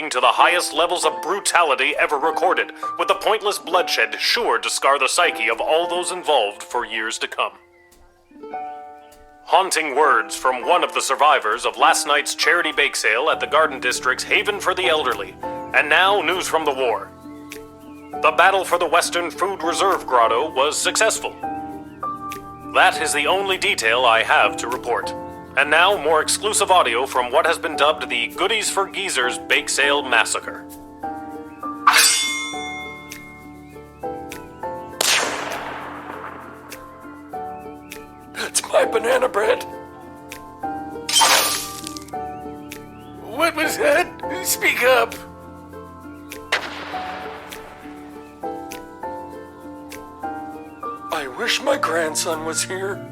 escalating to the highest levels of brutality ever recorded, with the pointless bloodshed sure to scar the psyche of all those involved for years to come. Haunting words from one of the survivors of last night's charity bake sale at the Garden District's Haven for the Elderly, and now news from the war. The battle for the Western Food Reserve Grotto was successful. That is the only detail I have to report. And now, more exclusive audio from what has been dubbed the Goodies for Geezers Bake Sale Massacre. That's my banana bread. What was that? Speak up. I wish my grandson was here.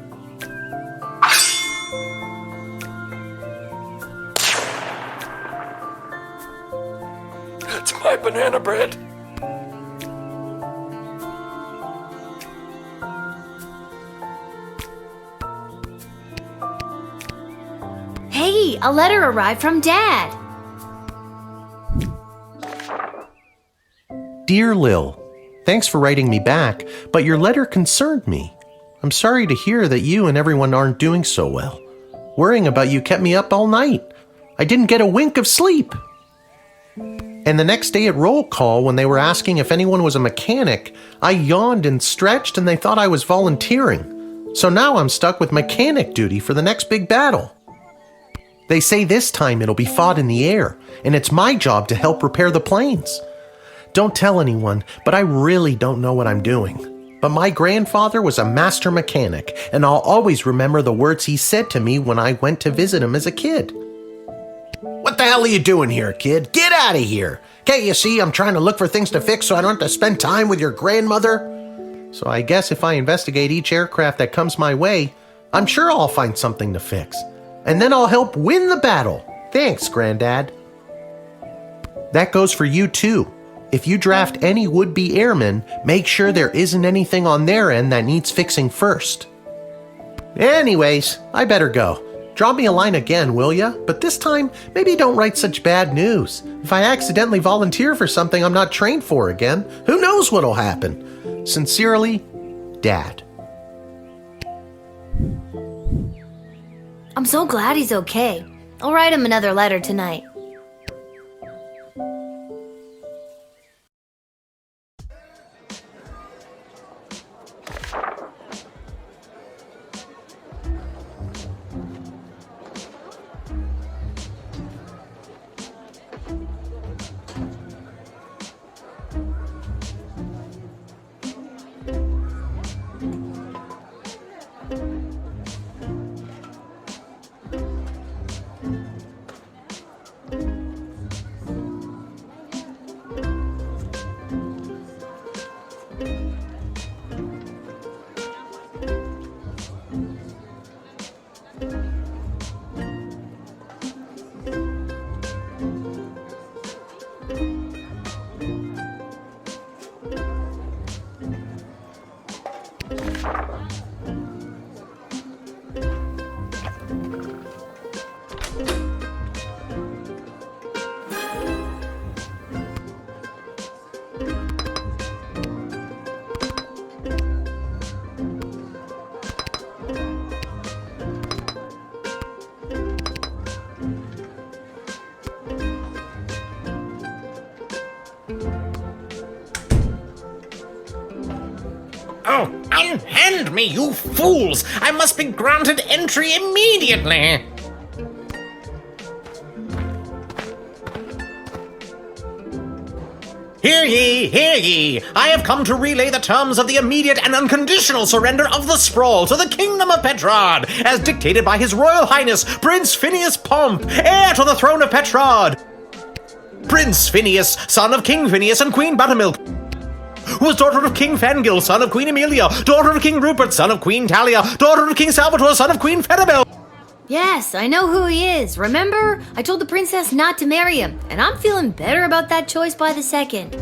That's my banana bread. Hey, a letter arrived from Dad. Dear Lil, thanks for writing me back, but your letter concerned me. I'm sorry to hear that you and everyone aren't doing so well. Worrying about you kept me up all night. I didn't get a wink of sleep. And the next day at roll call, when they were asking if anyone was a mechanic, I yawned and stretched and they thought I was volunteering. So now I'm stuck with mechanic duty for the next big battle. They say this time it'll be fought in the air, and it's my job to help repair the planes. Don't tell anyone, but I really don't know what I'm doing. But my grandfather was a master mechanic, and I'll always remember the words he said to me when I went to visit him as a kid. What the hell are you doing here, kid? Get out of here! Can't you see I'm trying to look for things to fix so I don't have to spend time with your grandmother? So I guess if I investigate each aircraft that comes my way, I'm sure I'll find something to fix. And then I'll help win the battle. Thanks, Granddad. That goes for you too. If you draft any would-be airmen, make sure there isn't anything on their end that needs fixing first. Anyways, I better go. Drop me a line again, will ya? But this time, maybe don't write such bad news. If I accidentally volunteer for something I'm not trained for again, who knows what'll happen? Sincerely, Dad. I'm so glad he's okay. I'll write him another letter tonight. Oh, unhand me, you fools! I must be granted entry immediately! Hear ye, hear ye! I have come to relay the terms of the immediate and unconditional surrender of the sprawl to the Kingdom of Petrod, as dictated by His Royal Highness, Prince Phineas Pomp, heir to the throne of Petrod! Prince Phineas, son of King Phineas and Queen Buttermilk, who was daughter of King Fangil, son of Queen Amelia, daughter of King Rupert, son of Queen Talia, daughter of King Salvatore, son of Queen Fedibel. Yes, I know who he is. Remember? I told the princess not to marry him, and I'm feeling better about that choice by the second.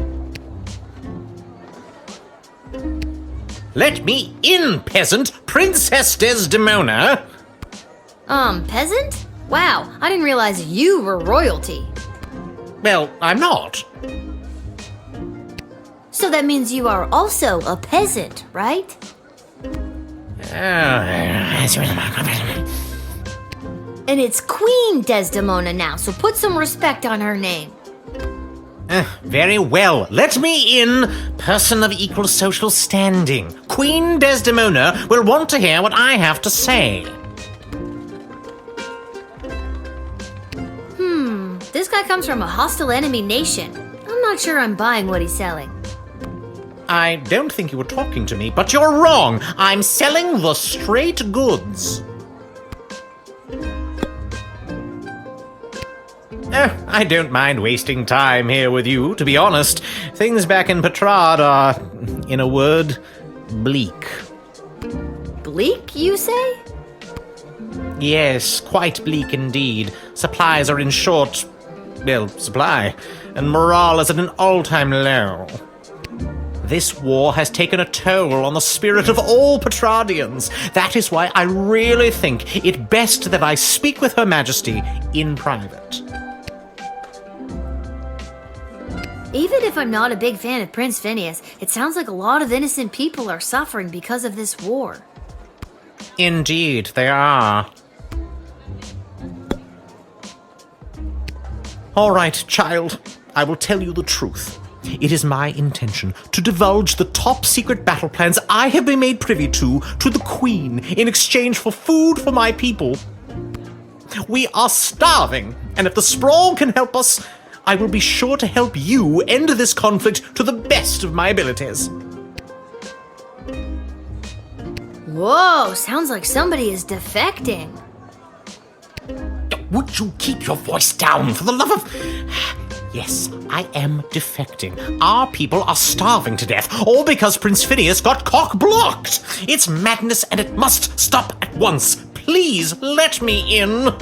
Let me in, peasant, Princess Desdemona. Peasant? Wow, I didn't realize you were royalty. Well, I'm not. So that means you are also a peasant, right? And it's Queen Desdemona now, so put some respect on her name. Very well. Let me in, person of equal social standing. Queen Desdemona will want to hear what I have to say. This guy comes from a hostile enemy nation. I'm not sure I'm buying what he's selling. I don't think you were talking to me, but you're wrong. I'm selling the straight goods. I don't mind wasting time here with you, to be honest. Things back in Petrard are, in a word, bleak. Bleak, you say? Yes, quite bleak indeed. Supplies are in short, supply, and morale is at an all-time low. This war has taken a toll on the spirit of all Petrardians. That is why I really think it best that I speak with Her Majesty in private. Even if I'm not a big fan of Prince Phineas, it sounds like a lot of innocent people are suffering because of this war. Indeed, they are. All right, child, I will tell you the truth. It is my intention to divulge the top-secret battle plans I have been made privy to the Queen in exchange for food for my people. We are starving, and if the Sprawl can help us, I will be sure to help you end this conflict to the best of my abilities. Whoa, sounds like somebody is defecting. Would you keep your voice down, for the love of... Yes, I am defecting. Our people are starving to death, all because Prince Phineas got cock-blocked. It's madness, and it must stop at once. Please let me in.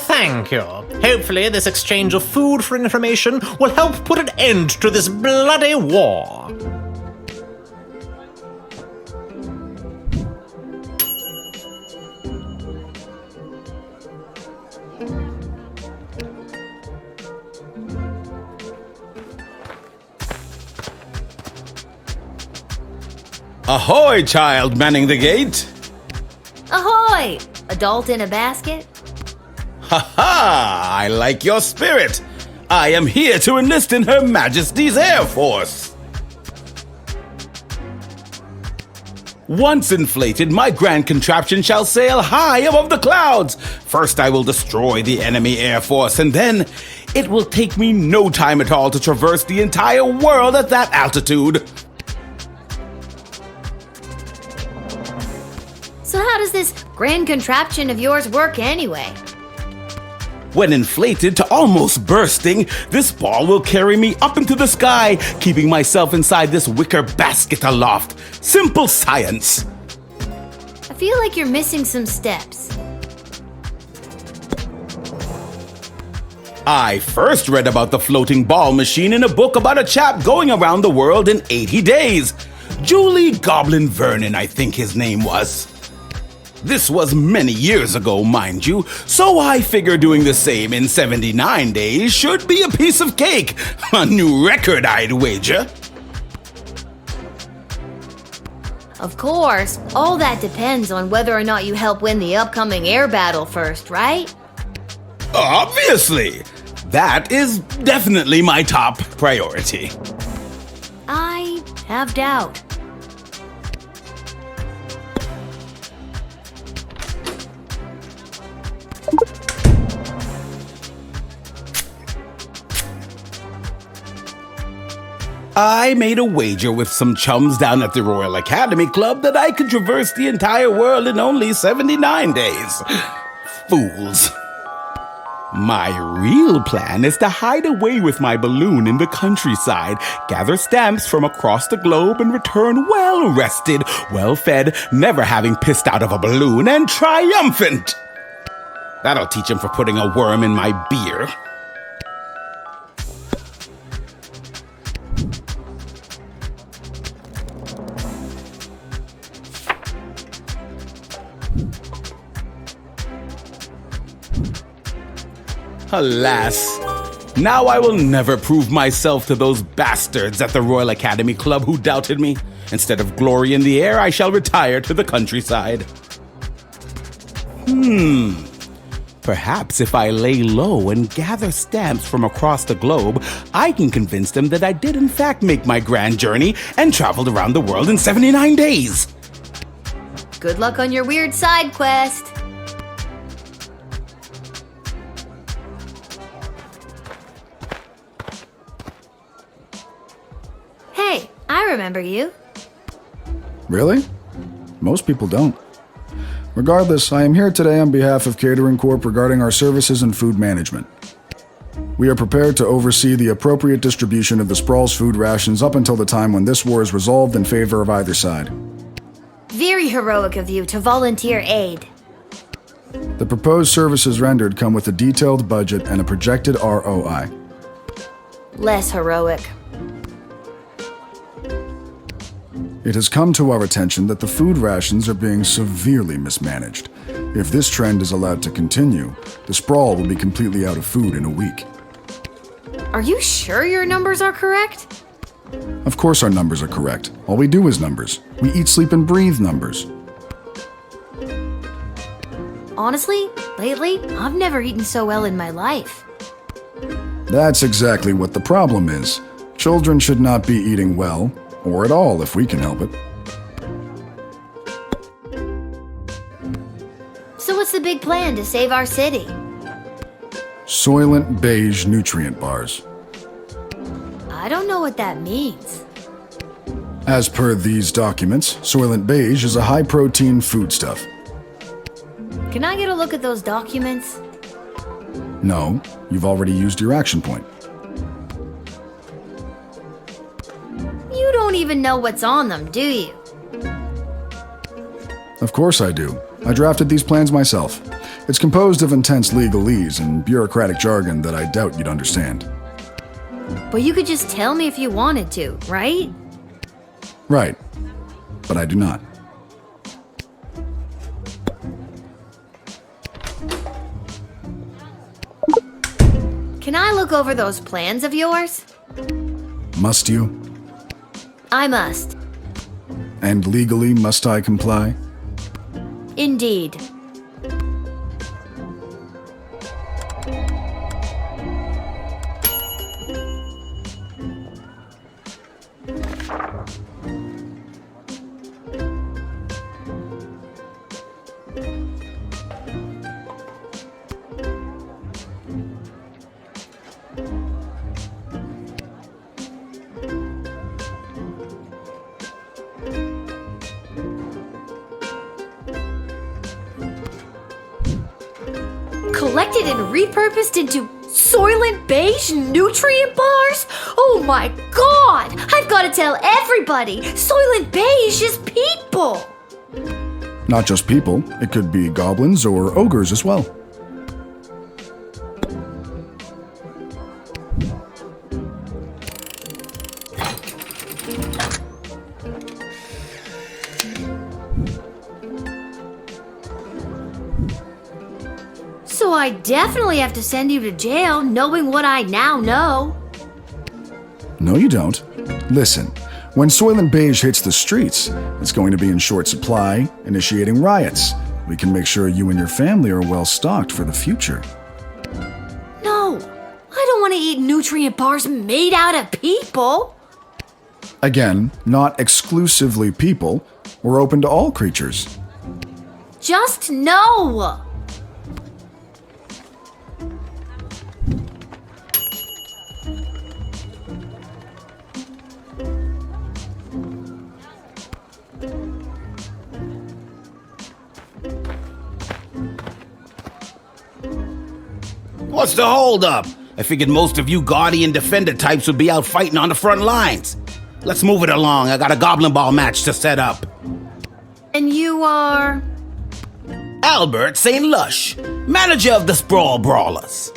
Thank you. Hopefully this exchange of food for information will help put an end to this bloody war. Ahoy, child manning the gate! Ahoy! Adult in a basket? Ha! I like your spirit. I am here to enlist in Her Majesty's Air Force. Once inflated, my grand contraption shall sail high above the clouds. First, I will destroy the enemy Air Force, and then it will take me no time at all to traverse the entire world at that altitude. So how does this grand contraption of yours work anyway? When inflated to almost bursting, this ball will carry me up into the sky, keeping myself inside this wicker basket aloft. Simple science. I feel like you're missing some steps. I first read about the floating ball machine in a book about a chap going around the world in 80 days. Julie Goblin Vernon, I think his name was. This was many years ago, mind you, so I figure doing the same in 79 days should be a piece of cake. A new record, I'd wager. Of course, all that depends on whether or not you help win the upcoming air battle first, right? Obviously. That is definitely my top priority. I have doubt. I made a wager with some chums down at the Royal Academy Club that I could traverse the entire world in only 79 days. Fools. My real plan is to hide away with my balloon in the countryside, gather stamps from across the globe, and return well-rested, well-fed, never having pissed out of a balloon, and triumphant. That'll teach him for putting a worm in my beer. Alas, now I will never prove myself to those bastards at the Royal Academy Club who doubted me. Instead of glory in the air, I shall retire to the countryside. Perhaps if I lay low and gather stamps from across the globe, I can convince them that I did in fact make my grand journey and traveled around the world in 79 days. Good luck on your weird side quest. Hey, I remember you. Really? Most people don't. Regardless, I am here today on behalf of Catering Corp regarding our services and food management. We are prepared to oversee the appropriate distribution of the Sprawl's food rations up until the time when this war is resolved in favor of either side. Very heroic of you to volunteer aid. The proposed services rendered come with a detailed budget and a projected ROI. Less heroic. It has come to our attention that the food rations are being severely mismanaged. If this trend is allowed to continue, the Sprawl will be completely out of food in a week. Are you sure your numbers are correct? Of course our numbers are correct. All we do is numbers. We eat, sleep, and breathe numbers. Honestly, lately, I've never eaten so well in my life. That's exactly what the problem is. Children should not be eating well, or at all if we can help it. So what's the big plan to save our city? Soylent Beige nutrient bars. I don't know what that means. As per these documents, Soylent Beige is a high-protein foodstuff. Can I get a look at those documents? No, you've already used your action point. You don't even know what's on them, do you? Of course I do. I drafted these plans myself. It's composed of intense legalese and bureaucratic jargon that I doubt you'd understand. But you could just tell me if you wanted to, right? Right. But I do not. Can I look over those plans of yours? Must you? I must. And legally must I comply? Indeed. Collected and repurposed into Soylent Beige nutrient bars? Oh my god! I've got to tell everybody! Soylent Beige is people! Not just people, it could be goblins or ogres as well. So I definitely have to send you to jail knowing what I now know. No, you don't. Listen, when Soylent Beige hits the streets, it's going to be in short supply, initiating riots. We can make sure you and your family are well stocked for the future. No, I don't want to eat nutrient bars made out of people. Again, not exclusively people. We're open to all creatures. Just no! What's the holdup? I figured most of you Guardian Defender types would be out fighting on the front lines. Let's move it along. I got a Goblin Ball match to set up. And you are? Albert St. Lush, manager of the Sprawl Brawlers.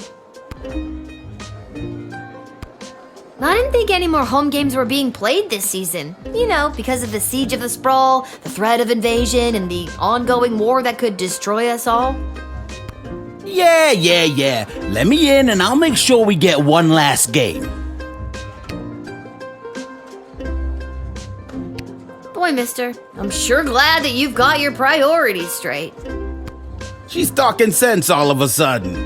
I didn't think any more home games were being played this season. You know, because of the siege of the Sprawl, the threat of invasion, and the ongoing war that could destroy us all. Yeah. Let me in and I'll make sure we get one last game. Boy, mister, I'm sure glad that you've got your priorities straight. She's talking sense all of a sudden.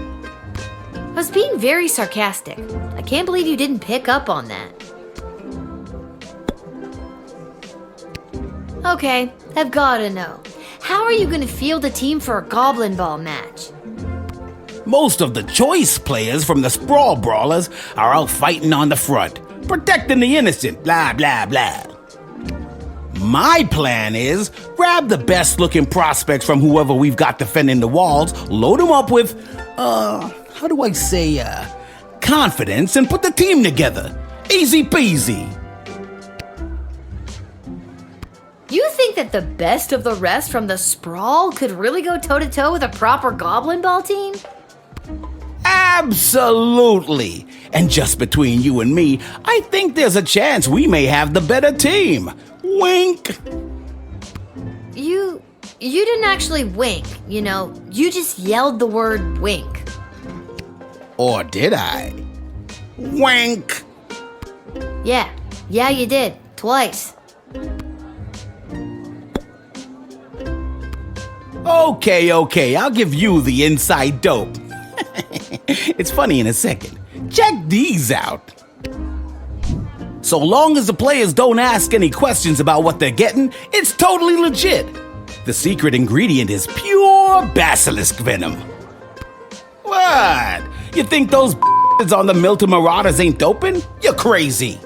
I was being very sarcastic. I can't believe you didn't pick up on that. Okay, I've gotta know. How are you gonna field a team for a goblin ball match? Most of the choice players from the Sprawl Brawlers are out fighting on the front, protecting the innocent, blah, blah, blah. My plan is grab the best looking prospects from whoever we've got defending the walls, load them up with, how do I say, confidence, and put the team together. Easy peasy. You think that the best of the rest from the Sprawl could really go toe-to-toe with a proper goblin ball team? Absolutely. And just between you and me, I think there's a chance we may have the better team. Wink. You didn't actually wink, you know. You just yelled the word wink. Or did I? Wink. Yeah, you did. Twice. Okay, I'll give you the inside dope. It's funny in a second. Check these out. So long as the players don't ask any questions about what they're getting, it's totally legit. The secret ingredient is pure basilisk venom. What? You think those on the Milton Marauders ain't doping? You're crazy.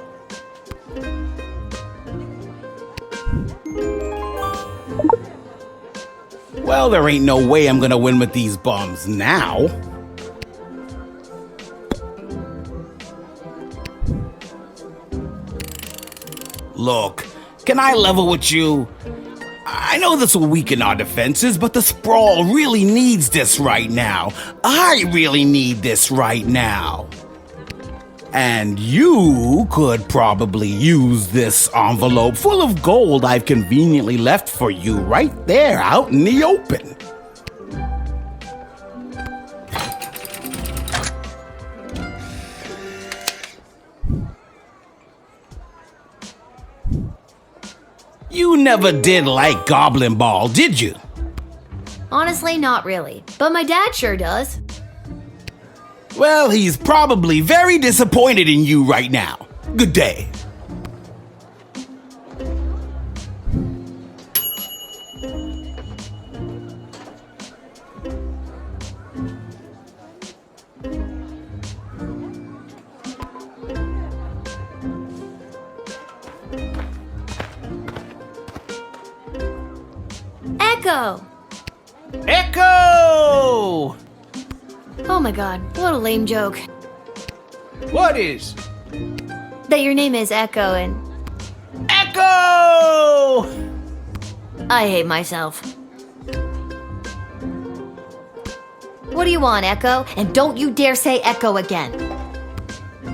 Well, there ain't no way I'm gonna win with these bums now. Look, can I level with you? I know this will weaken our defenses, but the Sprawl really needs this right now. I really need this right now. And you could probably use this envelope full of gold I've conveniently left for you right there out in the open. You never did like Goblin Ball, did you? Honestly, not really. But my dad sure does. Well, he's probably very disappointed in you right now. Good day. Echo! Echo! Oh my god, what a lame joke. What is? That your name is Echo and Echo! I hate myself. What do you want, Echo? And don't you dare say Echo again.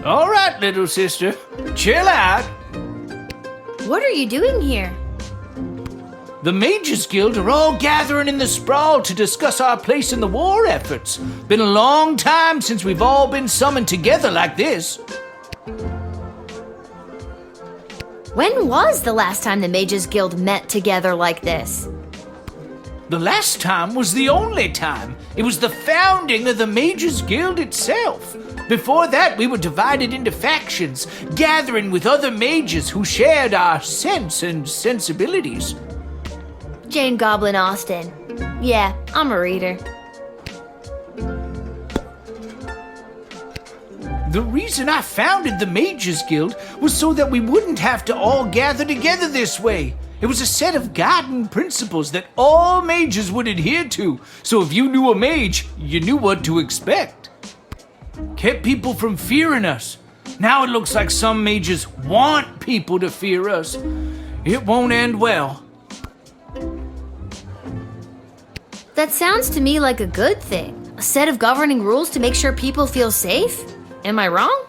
All right, little sister. Chill out. What are you doing here? The Mages Guild are all gathering in the Sprawl to discuss our place in the war efforts. Been a long time since we've all been summoned together like this. When was the last time the Mages Guild met together like this? The last time was the only time. It was the founding of the Mages Guild itself. Before that, we were divided into factions, gathering with other mages who shared our sense and sensibilities. Jane Goblin Austen. Yeah, I'm a reader. The reason I founded the Mages Guild was so that we wouldn't have to all gather together this way. It was a set of guiding principles that all mages would adhere to, so if you knew a mage, you knew what to expect. Kept people from fearing us. Now it looks like some mages want people to fear us. It won't end well. That sounds to me like a good thing. A set of governing rules to make sure people feel safe? Am I wrong?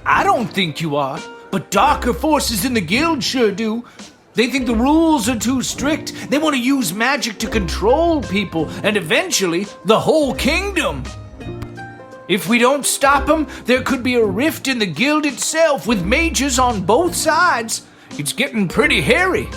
I don't think you are, but darker forces in the guild sure do. They think the rules are too strict. They want to use magic to control people and eventually the whole kingdom. If we don't stop them, there could be a rift in the guild itself with mages on both sides. It's getting pretty hairy.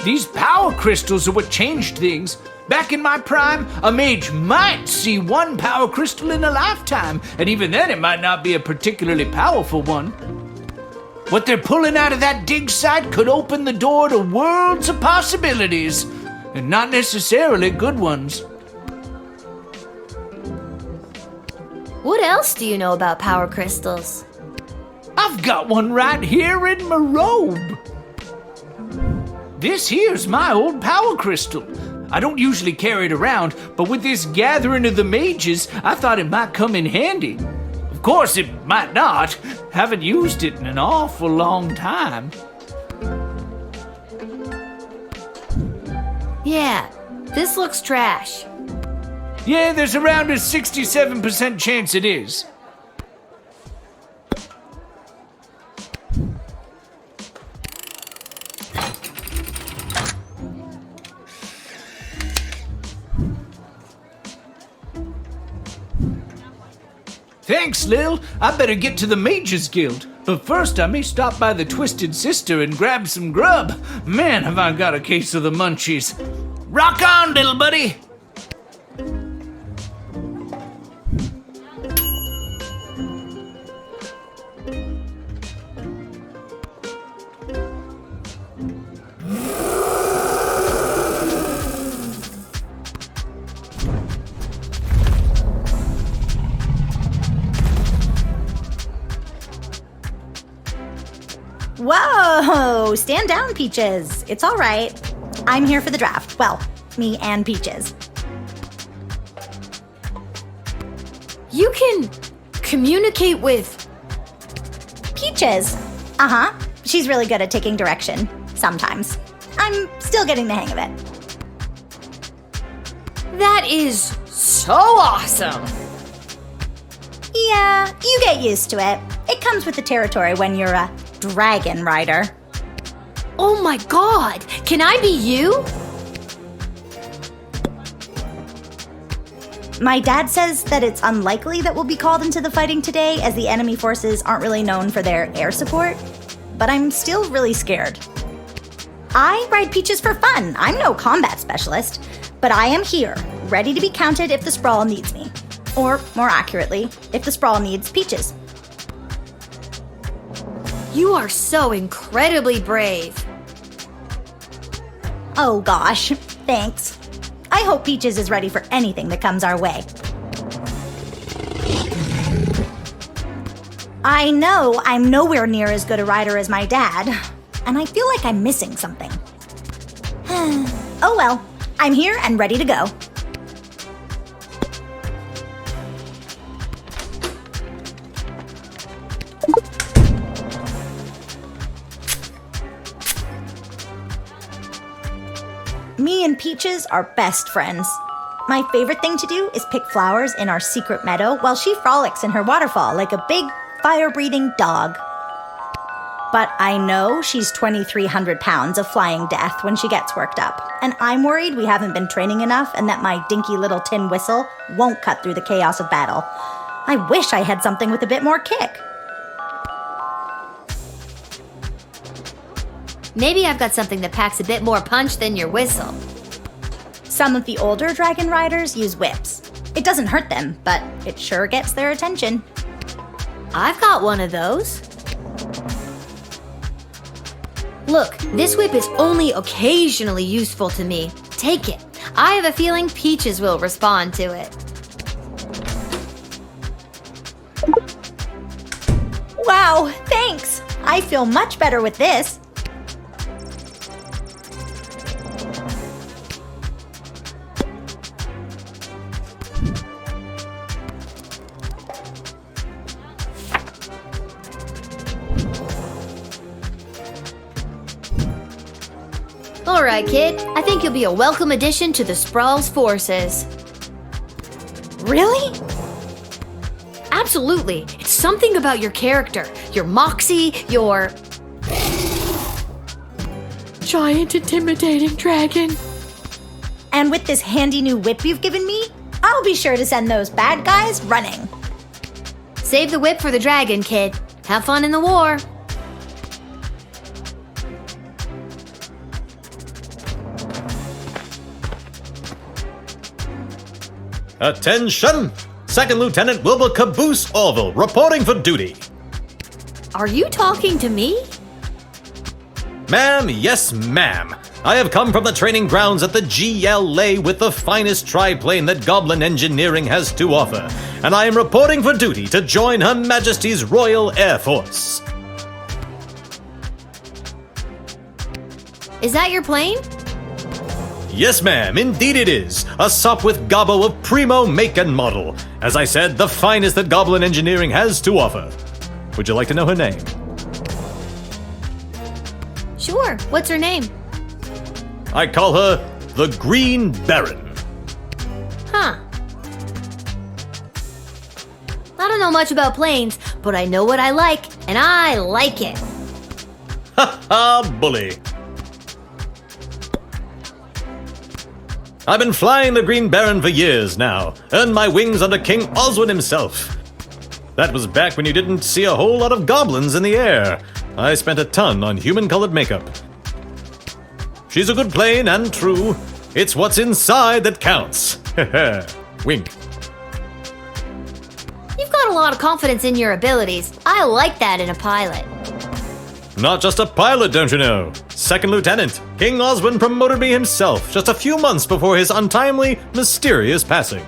These power crystals are what changed things. Back in my prime, a mage might see one power crystal in a lifetime, and even then it might not be a particularly powerful one. What they're pulling out of that dig site could open the door to worlds of possibilities, and not necessarily good ones. What else do you know about power crystals? I've got one right here in my robe. This here's my old power crystal. I don't usually carry it around, but with this gathering of the mages, I thought it might come in handy. Of course, it might not. Haven't used it in an awful long time. Yeah, this looks trash. Yeah, there's around a 67% chance it is. Thanks, Lil. I better get to the Mages Guild. But first, I may stop by the Twisted Sister and grab some grub. Man, have I got a case of the munchies. Rock on, little buddy! Whoa! Stand down, Peaches. It's all right. I'm here for the draft. Well, me and Peaches. You can communicate with... Peaches. Uh-huh. She's really good at taking direction. Sometimes. I'm still getting the hang of it. That is so awesome! Yeah, you get used to it. It comes with the territory when you're a dragon rider. Oh my god! Can I be you? My dad says that it's unlikely that we'll be called into the fighting today, as the enemy forces aren't really known for their air support. But I'm still really scared. I ride Peaches for fun. I'm no combat specialist. But I am here, ready to be counted if the Sprawl needs me. Or, more accurately, if the Sprawl needs Peaches. You are so incredibly brave. Oh gosh, thanks. I hope Peaches is ready for anything that comes our way. I know I'm nowhere near as good a rider as my dad, and I feel like I'm missing something. Oh well, I'm here and ready to go. Me and Peaches are best friends. My favorite thing to do is pick flowers in our secret meadow while she frolics in her waterfall like a big, fire-breathing dog. But I know she's 2,300 pounds of flying death when she gets worked up, and I'm worried we haven't been training enough and that my dinky little tin whistle won't cut through the chaos of battle. I wish I had something with a bit more kick. Maybe I've got something that packs a bit more punch than your whistle. Some of the older dragon riders use whips. It doesn't hurt them, but it sure gets their attention. I've got one of those. Look, this whip is only occasionally useful to me. Take it. I have a feeling Peaches will respond to it. Wow, thanks! I feel much better with this. Alright, kid. I think you'll be a welcome addition to the Sprawl's forces. Really? Absolutely. It's something about your character, your moxie, your giant intimidating dragon. And with this handy new whip you've given me, I'll be sure to send those bad guys running. Save the whip for the dragon, kid. Have fun in the war. Attention! Second Lieutenant Wilbur Caboose Orville, reporting for duty. Are you talking to me? Ma'am, yes, ma'am. I have come from the training grounds at the GLA with the finest triplane that Goblin Engineering has to offer, and I am reporting for duty to join Her Majesty's Royal Air Force. Is that your plane? Yes, ma'am, indeed it is. A Sop with Gobbo of primo make and model. As I said, the finest that Goblin Engineering has to offer. Would you like to know her name? Sure. What's her name? I call her the Green Baron. Huh. I don't know much about planes, but I know what I like, and I like it. Ha ha, bully. I've been flying the Green Baron for years now, earned my wings under King Oswin himself. That was back when you didn't see a whole lot of goblins in the air. I spent a ton on human-colored makeup. She's a good plane and true. It's what's inside that counts. Wink. You've got a lot of confidence in your abilities. I like that in a pilot. Not just a pilot, don't you know? Second Lieutenant. King Oswin promoted me himself just a few months before his untimely, mysterious passing.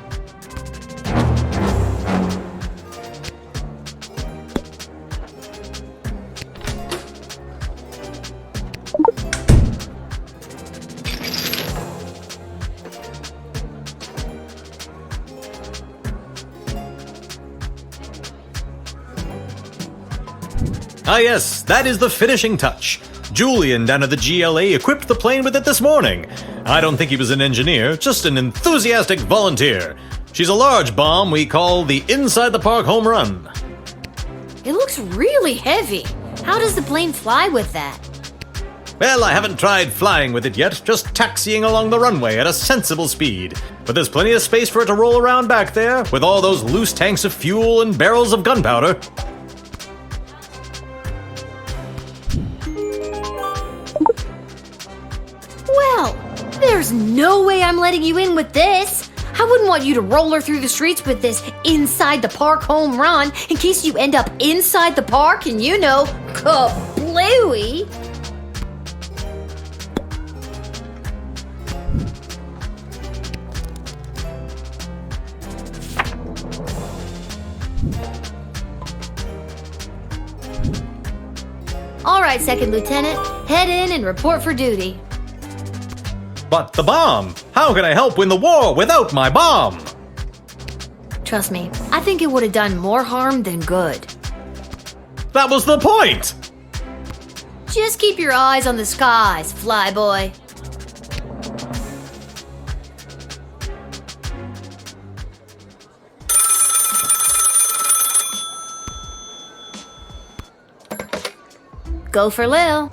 Ah yes, that is the finishing touch. Julian down at the GLA equipped the plane with it this morning. I don't think he was an engineer, just an enthusiastic volunteer. She's a large bomb we call the Inside the Park Home Run. It looks really heavy. How does the plane fly with that? Well, I haven't tried flying with it yet, just taxiing along the runway at a sensible speed. But there's plenty of space for it to roll around back there, with all those loose tanks of fuel and barrels of gunpowder. Well, there's no way I'm letting you in with this. I wouldn't want you to roll her through the streets with this Inside the Park Home Run in case you end up inside the park and, you know, kablooey. All right, Second Lieutenant, head in and report for duty. But the bomb! How can I help win the war without my bomb? Trust me, I think it would have done more harm than good. That was the point! Just keep your eyes on the skies, flyboy. Go for Lil.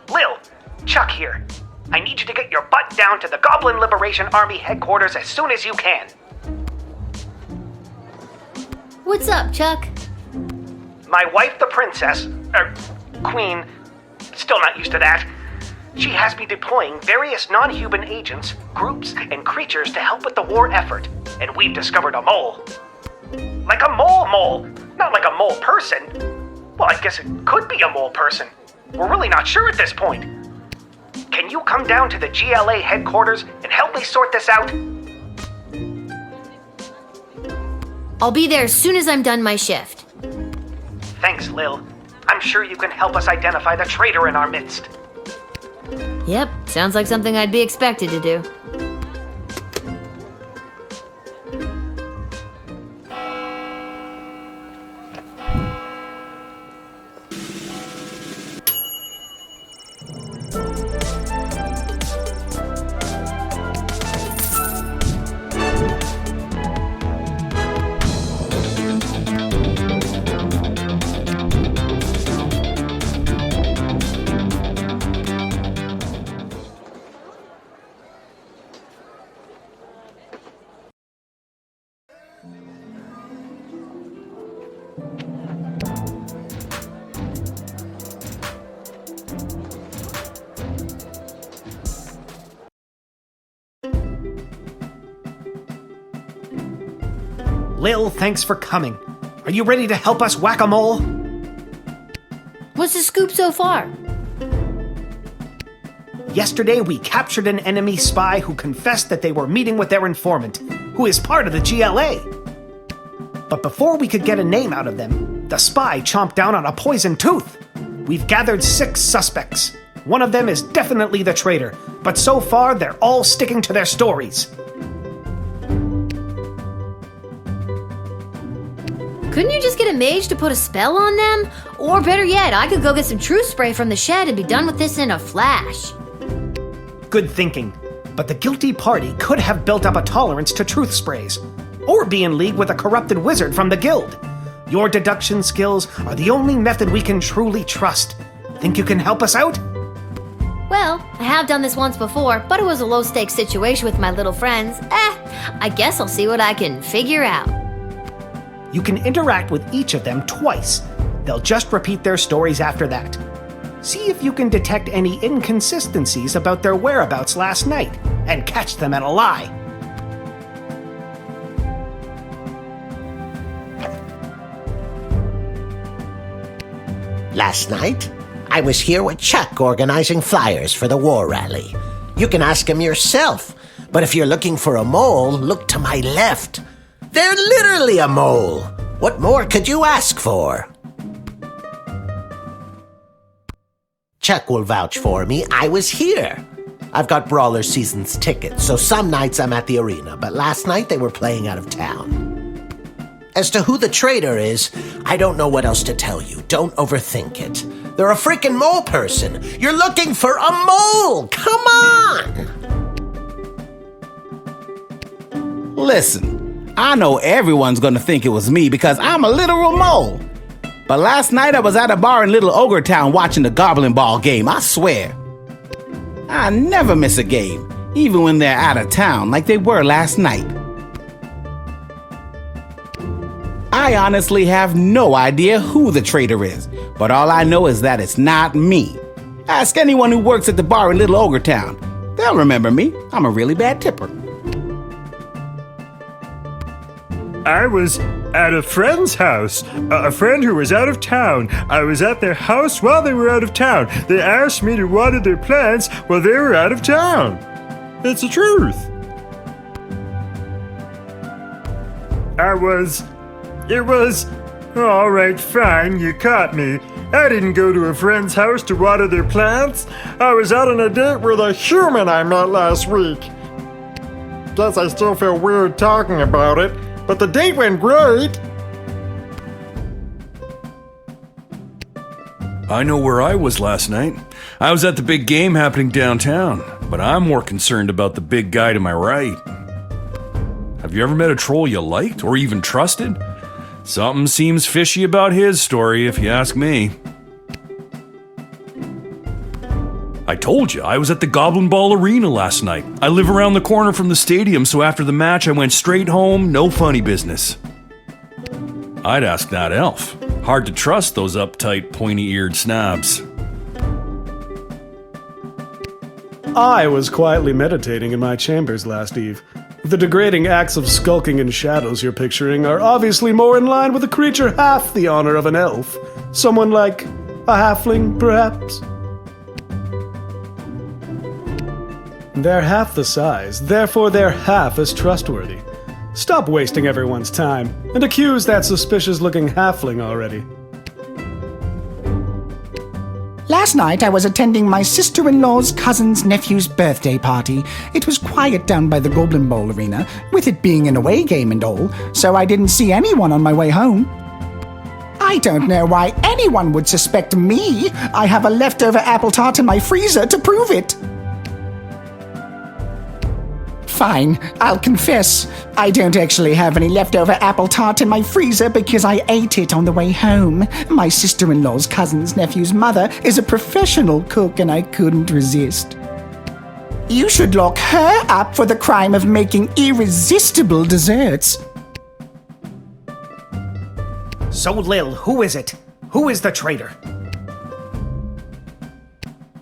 Lil, Chuck here. I need you to get your butt down to the Goblin Liberation Army headquarters as soon as you can. What's up, Chuck? My wife, the princess, queen, still not used to that. She has me deploying various non-human agents, groups, and creatures to help with the war effort, and we've discovered a mole. Like a mole, not like a mole person. Well, I guess it could be a mole person. We're really not sure at this point. Can you come down to the GLA headquarters and help me sort this out? I'll be there as soon as I'm done my shift. Thanks, Lil. I'm sure you can help us identify the traitor in our midst. Yep, sounds like something I'd be expected to do. Lil, thanks for coming. Are you ready to help us whack-a-mole? What's the scoop so far? Yesterday, we captured an enemy spy who confessed that they were meeting with their informant, who is part of the GLA. But before we could get a name out of them, the spy chomped down on a poisoned tooth. We've gathered 6 suspects. One of them is definitely the traitor, but so far they're all sticking to their stories. Couldn't you just get a mage to put a spell on them? Or better yet, I could go get some truth spray from the shed and be done with this in a flash. Good thinking. But the guilty party could have built up a tolerance to truth sprays, or be in league with a corrupted wizard from the guild. Your deduction skills are the only method we can truly trust. Think you can help us out? Well, I have done this once before, but it was a low-stakes situation with my little friends. I guess I'll see what I can figure out. You can interact with each of them twice. They'll just repeat their stories after that. See if you can detect any inconsistencies about their whereabouts last night, and catch them at a lie. Last night, I was here with Chuck organizing flyers for the war rally. You can ask him yourself, but if you're looking for a mole, look to my left. They're literally a mole. What more could you ask for? Chuck will vouch for me. I was here. I've got Brawler Seasons tickets, so some nights I'm at the arena, but last night they were playing out of town. As to who the traitor is, I don't know what else to tell you. Don't overthink it. They're a freaking mole person. You're looking for a mole! Come on! Listen, I know everyone's gonna think it was me because I'm a literal mole. But last night I was at a bar in Little Ogre Town watching the Goblin Ball game, I swear. I never miss a game, even when they're out of town like they were last night. I honestly have no idea who the traitor is, but all I know is that it's not me. Ask anyone who works at the bar in Little Ogre Town. They'll remember me. I'm a really bad tipper. I was at a friend's house, a friend who was out of town. I was at their house while they were out of town. They asked me to water their plants while they were out of town. It's the truth. All right, fine, you caught me. I didn't go to a friend's house to water their plants. I was out on a date with a human I met last week. Guess I still feel weird talking about it, but the date went great. I know where I was last night. I was at the big game happening downtown, but I'm more concerned about the big guy to my right. Have you ever met a troll you liked or even trusted? Something seems fishy about his story, if you ask me. I told you, I was at the Goblin Ball Arena last night. I live around the corner from the stadium, so after the match I went straight home, no funny business. I'd ask that elf. Hard to trust those uptight, pointy-eared snobs. I was quietly meditating in my chambers last eve. The degrading acts of skulking in shadows you're picturing are obviously more in line with a creature half the honor of an elf. Someone like a halfling, perhaps? They're half the size, therefore they're half as trustworthy. Stop wasting everyone's time, and accuse that suspicious-looking halfling already. Last night I was attending my sister-in-law's cousin's nephew's birthday party. It was quiet down by the Goblin Bowl arena, with it being an away game and all, so I didn't see anyone on my way home. I don't know why anyone would suspect me. I have a leftover apple tart in my freezer to prove it. Fine, I'll confess. I don't actually have any leftover apple tart in my freezer because I ate it on the way home. My sister-in-law's cousin's nephew's mother is a professional cook and I couldn't resist. You should lock her up for the crime of making irresistible desserts. So, Lil, who is it? Who is the traitor?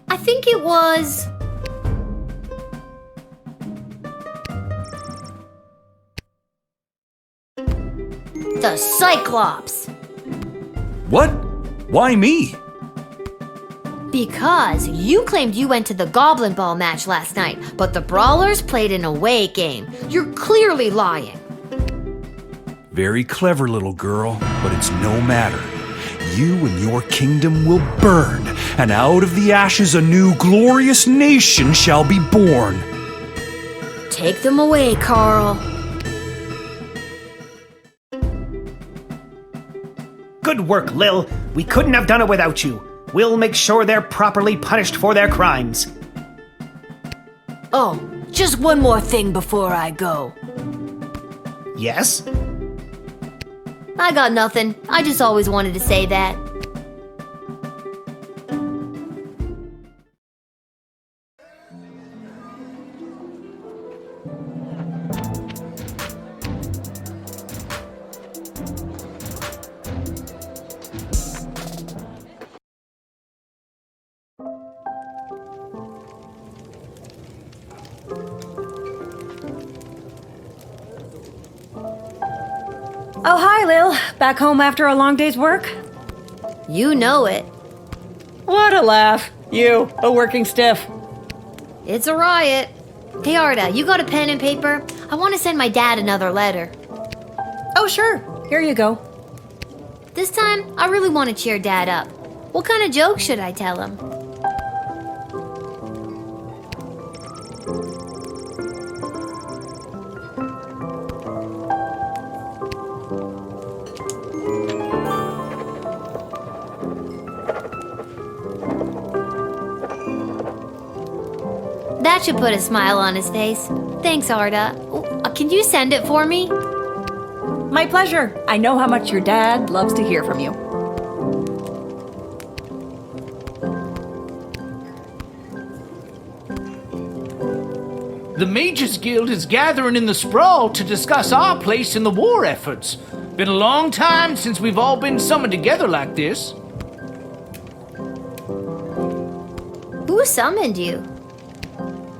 I think it was... The Cyclops. What? Why me? Because you claimed you went to the Goblin Ball match last night, but the Brawlers played an away game. You're clearly lying. Very clever, little girl, but it's no matter. You and your kingdom will burn, and out of the ashes a new glorious nation shall be born. Take them away, Carl. Good work, Lil. We couldn't have done it without you. We'll make sure they're properly punished for their crimes. Oh, just one more thing before I go. Yes? I got nothing. I just always wanted to say that. Oh, hi, Lil. Back home after a long day's work? You know it. What a laugh. You, a working stiff. It's a riot. Hey, Arda, you got a pen and paper? I want to send my dad another letter. Oh, sure. Here you go. This time, I really want to cheer Dad up. What kind of joke should I tell him? That should put a smile on his face. Thanks, Arda. Can you send it for me? My pleasure. I know how much your dad loves to hear from you. The Mages Guild is gathering in the Sprawl to discuss our place in the war efforts. Been a long time since we've all been summoned together like this. Who summoned you?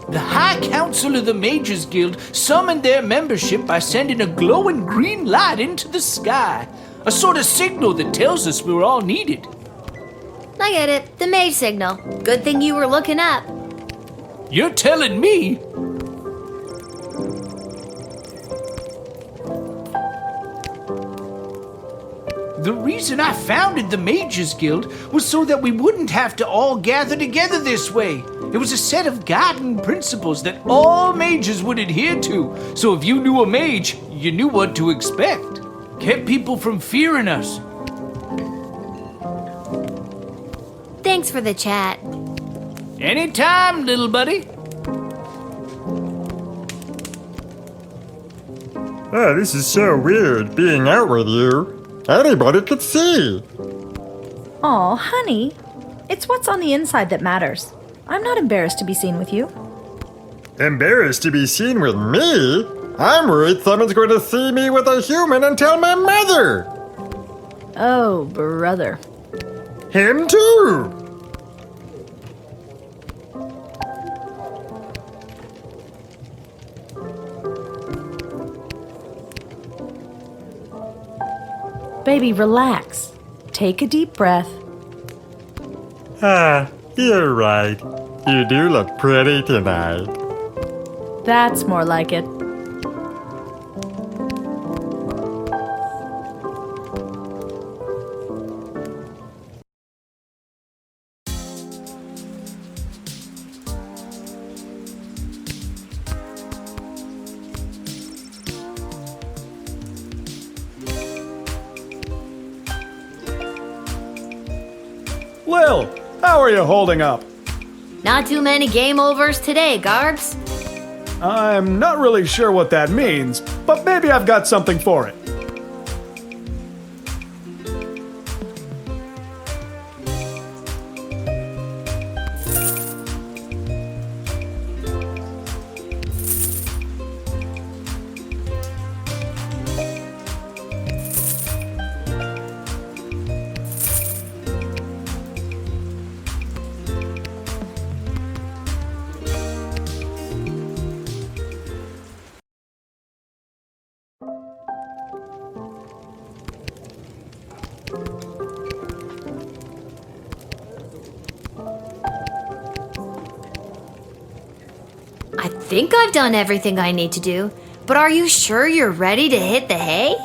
The High Council of the Mages Guild summoned their membership by sending a glowing green light into the sky. A sort of signal that tells us we're all needed. I get it. The mage signal. Good thing you were looking up. You're telling me? The reason I founded the Mages Guild was so that we wouldn't have to all gather together this way. It was a set of guiding principles that all mages would adhere to. So if you knew a mage, you knew what to expect. Kept people from fearing us. Thanks for the chat. Anytime, little buddy. Oh, this is so weird, being out with you. Anybody could see. Aw, honey. It's what's on the inside that matters. I'm not embarrassed to be seen with you. Embarrassed to be seen with me? I'm worried someone's going to see me with a human and tell my mother. Oh, brother. Him too. Baby, relax. Take a deep breath. Ah, you're right. You do look pretty tonight. That's more like it. Lil, how are you holding up? Not too many game overs today, Garbs. I'm not really sure what that means, but maybe I've got something for it. think I've done everything I need to do, but are you sure you're ready to hit the hay?